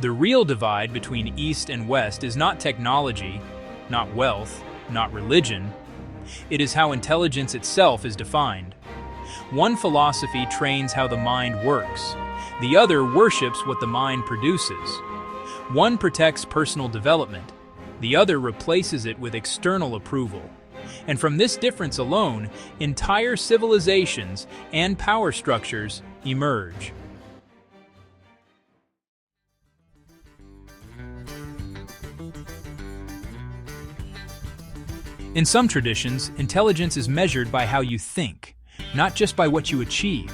The real divide between East and West is not technology, not wealth, not religion. It is how intelligence itself is defined. One philosophy trains how the mind works. The other worships what the mind produces. One protects personal development. The other replaces it with external approval. And from this difference alone, entire civilizations and power structures emerge. In some traditions, intelligence is measured by how you think, not just by what you achieve.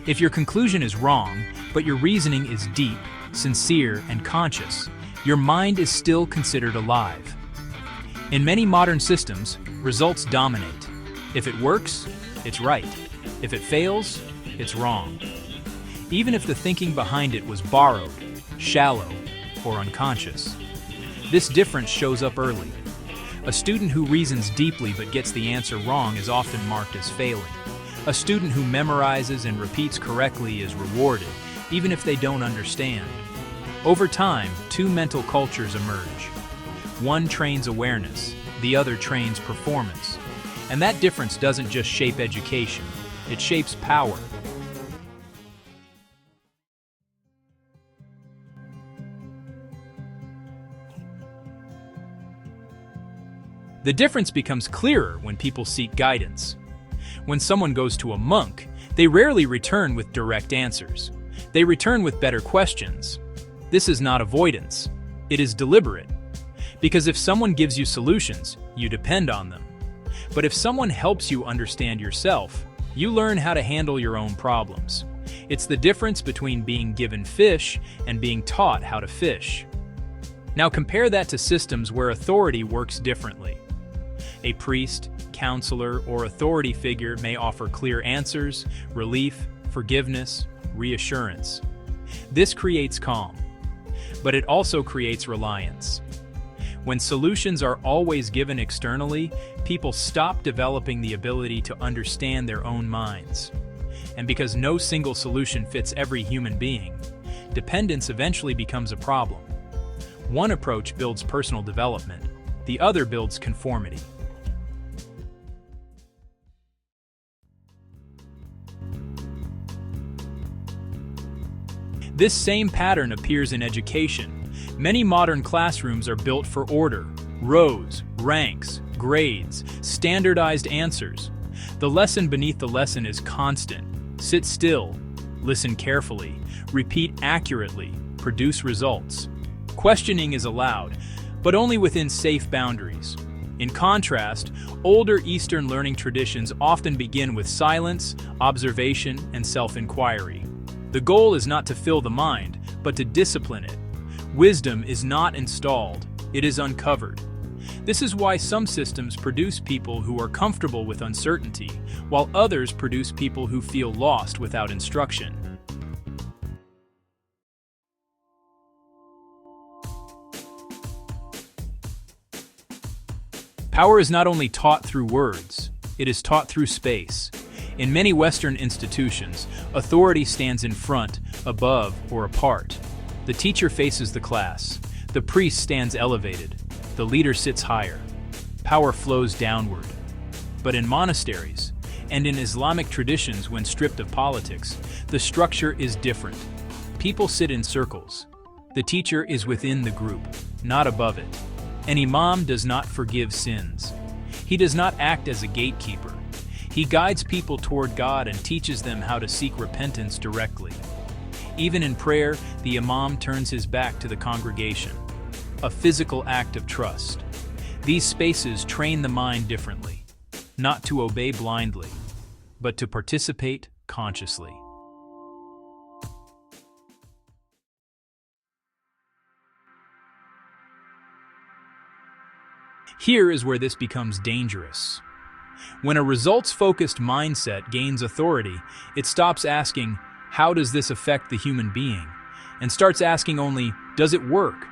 If your conclusion is wrong, but your reasoning is deep, sincere, and conscious, your mind is still considered alive. In many modern systems, results dominate. If it works, it's right. If it fails, it's wrong. Even if the thinking behind it was borrowed, shallow, or unconscious. This difference shows up early. A student who reasons deeply but gets the answer wrong is often marked as failing. A student who memorizes and repeats correctly is rewarded, even if they don't understand. Over time, two mental cultures emerge. One trains awareness, the other trains performance. And that difference doesn't just shape education, it shapes power. The difference becomes clearer when people seek guidance. When someone goes to a monk, they rarely return with direct answers. They return with better questions. This is not avoidance. It is deliberate. Because if someone gives you solutions, you depend on them. But if someone helps you understand yourself, you learn how to handle your own problems. It's the difference between being given fish and being taught how to fish. Now compare that to systems where authority works differently. A priest, counselor, or authority figure may offer clear answers, relief, forgiveness, reassurance. This creates calm, but it also creates reliance. When solutions are always given externally, people stop developing the ability to understand their own minds. And because no single solution fits every human being, dependence eventually becomes a problem. One approach builds personal development, the other builds conformity. This same pattern appears in education. Many modern classrooms are built for order, rows, ranks, grades, standardized answers. The lesson beneath the lesson is constant. Sit still, listen carefully, repeat accurately, produce results. Questioning is allowed, but only within safe boundaries. In contrast, older Eastern learning traditions often begin with silence, observation, and self-inquiry. The goal is not to fill the mind, but to discipline it. Wisdom is not installed, it is uncovered. This is why some systems produce people who are comfortable with uncertainty, while others produce people who feel lost without instruction. Power is not only taught through words, it is taught through space. In many Western institutions, authority stands in front, above, or apart. The teacher faces the class. The priest stands elevated. The leader sits higher. Power flows downward. But in monasteries, and in Islamic traditions when stripped of politics, the structure is different. People sit in circles. The teacher is within the group, not above it. An imam does not forgive sins. He does not act as a gatekeeper. He guides people toward God and teaches them how to seek repentance directly. Even in prayer, the imam turns his back to the congregation, a physical act of trust. These spaces train the mind differently, not to obey blindly, but to participate consciously. Here is where this becomes dangerous. When a results-focused mindset gains authority, it stops asking, how does this affect the human being? And starts asking only, does it work?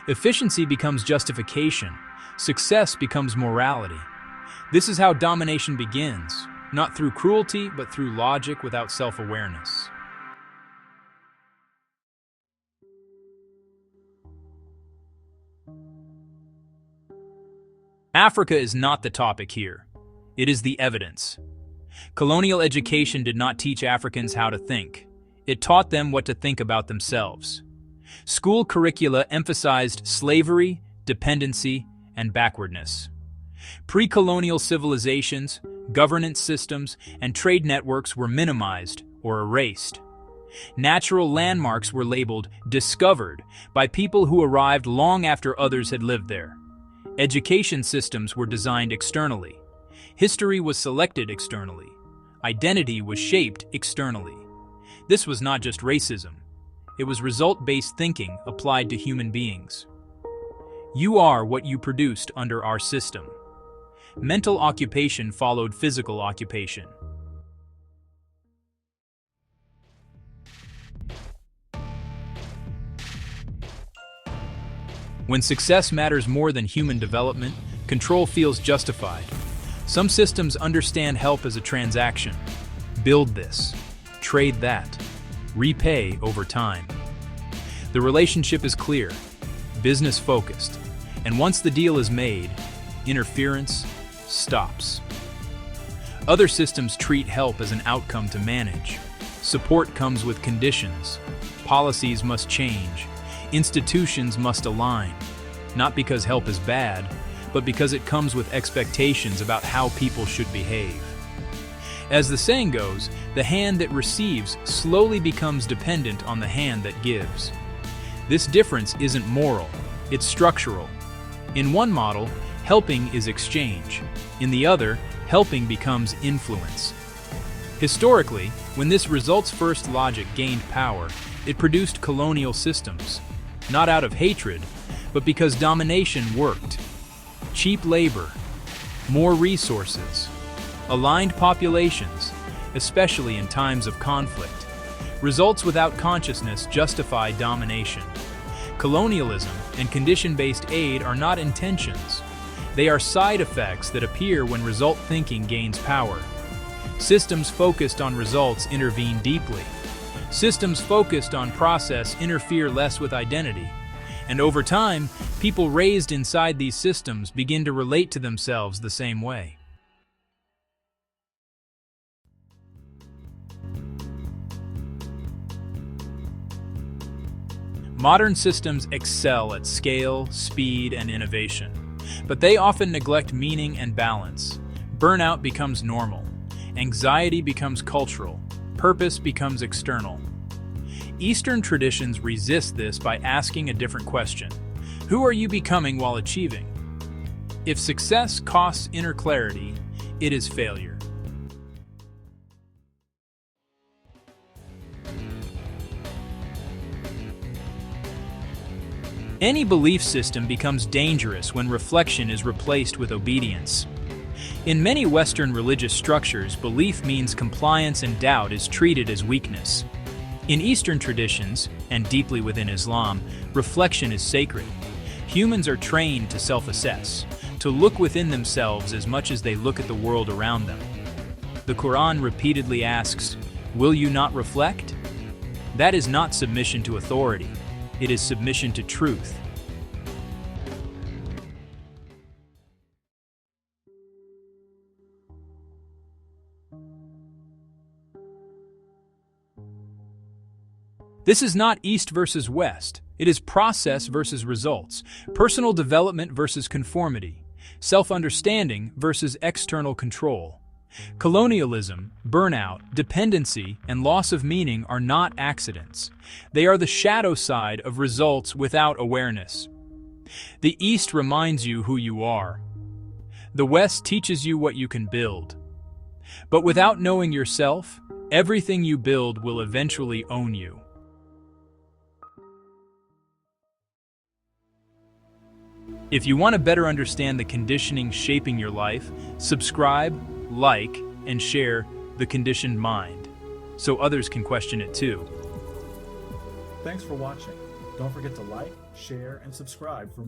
Efficiency becomes justification. Success becomes morality. This is how domination begins, not through cruelty, but through logic without self-awareness. Africa is not the topic here. It is the evidence. Colonial education did not teach Africans how to think. It taught them what to think about themselves. School curricula emphasized slavery, dependency, and backwardness. Pre-colonial civilizations, governance systems, and trade networks were minimized or erased. Natural landmarks were labeled discovered by people who arrived long after others had lived there. Education systems were designed externally. History was selected externally. Identity was shaped externally. This was not just racism. It was result-based thinking applied to human beings. You are what you produced under our system. Mental occupation followed physical occupation. When success matters more than human development, control feels justified. Some systems understand help as a transaction. Build this, trade that, repay over time. The relationship is clear, business-focused, and once the deal is made, interference stops. Other systems treat help as an outcome to manage. Support comes with conditions. Policies must change. Institutions must align, not because help is bad, but because it comes with expectations about how people should behave. As the saying goes, the hand that receives slowly becomes dependent on the hand that gives. This difference isn't moral, it's structural. In one model, helping is exchange. In the other, helping becomes influence. Historically, when this results-first logic gained power, it produced colonial systems. Not out of hatred, but because domination worked. Cheap labor, more resources, aligned populations, especially in times of conflict. Results without consciousness justify domination. Colonialism and condition-based aid are not intentions. They are side effects that appear when result thinking gains power. Systems focused on results intervene deeply. Systems focused on process interfere less with identity. And over time, people raised inside these systems begin to relate to themselves the same way. Modern systems excel at scale, speed, and innovation, but they often neglect meaning and balance. Burnout becomes normal. Anxiety becomes cultural. Purpose becomes external. Eastern traditions resist this by asking a different question. Who are you becoming while achieving? If success costs inner clarity, it is failure. Any belief system becomes dangerous when reflection is replaced with obedience. In many Western religious structures, belief means compliance and doubt is treated as weakness. In Eastern traditions, and deeply within Islam, reflection is sacred. Humans are trained to self-assess, to look within themselves as much as they look at the world around them. The Quran repeatedly asks, "Will you not reflect?" That is not submission to authority. It is submission to truth. This is not East versus West. It is process versus results, personal development versus conformity, self-understanding versus external control. Colonialism, burnout, dependency, and loss of meaning are not accidents. They are the shadow side of results without awareness. The East reminds you who you are. The West teaches you what you can build. But without knowing yourself, everything you build will eventually own you. If you want to better understand the conditioning shaping your life, subscribe, like, and share The Conditioned Mind, so others can question it too. Thanks for watching. Don't forget to like, share, and subscribe for more.